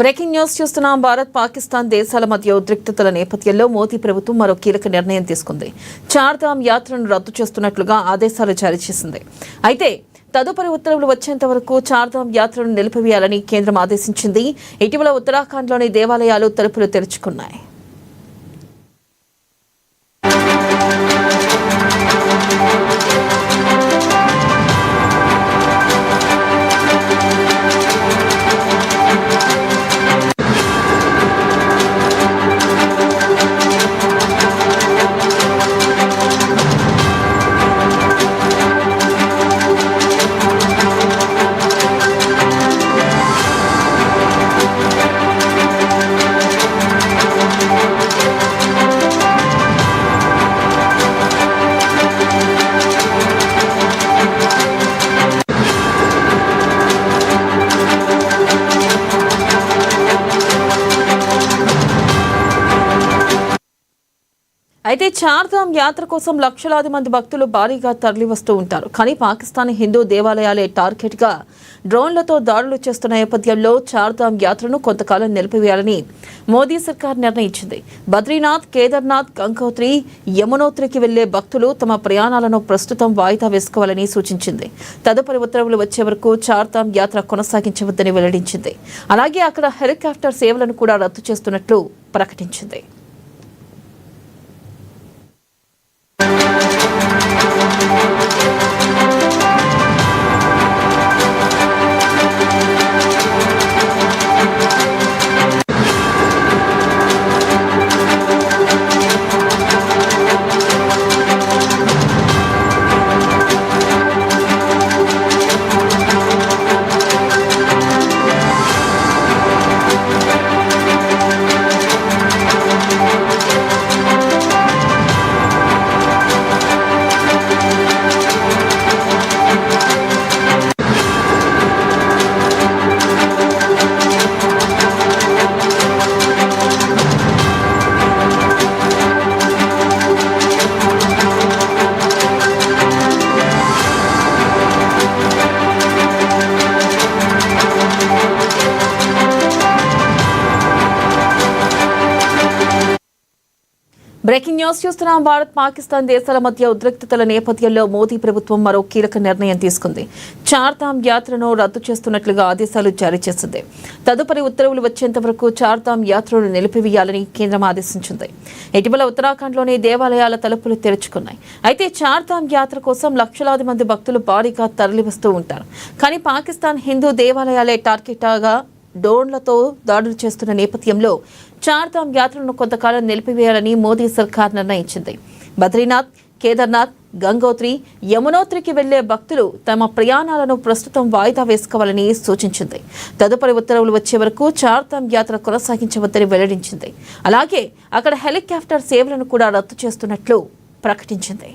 Breaking news చూస్తున్నాం. భారత్ పాకిస్తాన్ దేశాల మధ్య ఉద్రిక్తతల నేపథ్యంలో మోదీ ప్రభుత్వం మరో కీలక నిర్ణయం తీసుకుంది. చార్ధామ్ యాత్రను రద్దు చేస్తున్నట్లుగా ఆదేశాలు జారీ చేసింది. అయితే తదుపరి ఉత్తర్వులు వచ్చేంత వరకు చార్ధామ్ యాత్రను నిలిపివేయాలని కేంద్రం ఆదేశించింది. ఇటీవల ఉత్తరాఖండ్లోని దేవాలయాలు తలుపులు తెరుచుకున్నాయి. అయితే చార్ధామ్ యాత్ర కోసం లక్షలాది మంది భక్తులు భారీగా తరలివస్తూ ఉంటారు. కానీ పాకిస్తాన్ హిందూ దేవాలయాలే టార్గెట్ గా డ్రోన్లతో దాడులు చేస్తున్న నేపథ్యంలో చార్ధామ్ యాత్రను కొంతకాలం నిలిపివేయాలని మోదీ సర్కార్ నిర్ణయించింది. బద్రీనాథ్, కేదార్నాథ్, గంగోత్రి, యమునోత్రికి వెళ్లే భక్తులు తమ ప్రయాణాలను ప్రస్తుతం వాయిదా వేసుకోవాలని సూచించింది. తదుపరి ఉత్తర్వులు వచ్చే వరకు చార్ధామ్ యాత్ర కొనసాగించవద్దని వెల్లడించింది. అలాగే అక్కడ హెలికాప్టర్ సేవలను కూడా రద్దు చేస్తున్నట్లు ప్రకటించింది. బ్రేకింగ్ న్యూస్ చూస్తున్నాం. భారత్ పాకిస్తాన్ దేశాల మధ్య ఉద్రిక్తతల నేపథ్యంలో మోదీ ప్రభుత్వం మరో కీలక నిర్ణయం తీసుకుంది. చార్ధామ్ యాత్రను రద్దు చేస్తున్నట్లుగా ఆదేశాలు జారీ చేసింది. తదుపరి ఉత్తర్వులు వచ్చేంత వరకు చార్ధామ్ యాత్రను నిలిపివేయాలని కేంద్రం ఆదేశించింది. ఇటీవల ఉత్తరాఖండ్లోని దేవాలయాల తలుపులు తెరుచుకున్నాయి. అయితే చార్ధామ్ యాత్ర కోసం లక్షలాది మంది భక్తులు భారీగా తరలివస్తూ ఉంటారు. కానీ పాకిస్తాన్ హిందూ దేవాలయాలే టార్గెట్గా డ్రోన్లతో దాడులు చేస్తున్న నేపథ్యంలో చార్ధామ్ యాత్రను కొంతకాలం నిలిపివేయాలని మోదీ సర్కార్ నిర్ణయించింది. బద్రీనాథ్, కేదార్నాథ్, గంగోత్రి, యమునోత్రికి వెళ్లే భక్తులు తమ ప్రయాణాలను ప్రస్తుతం వాయిదా వేసుకోవాలని సూచించింది. తదుపరి ఉత్తర్వులు వచ్చే వరకు చార్ధామ్ యాత్ర కొనసాగించవద్దని వెల్లడించింది. అలాగే అక్కడ హెలికాప్టర్ సేవలను కూడా రద్దు చేస్తున్నట్లు ప్రకటించింది.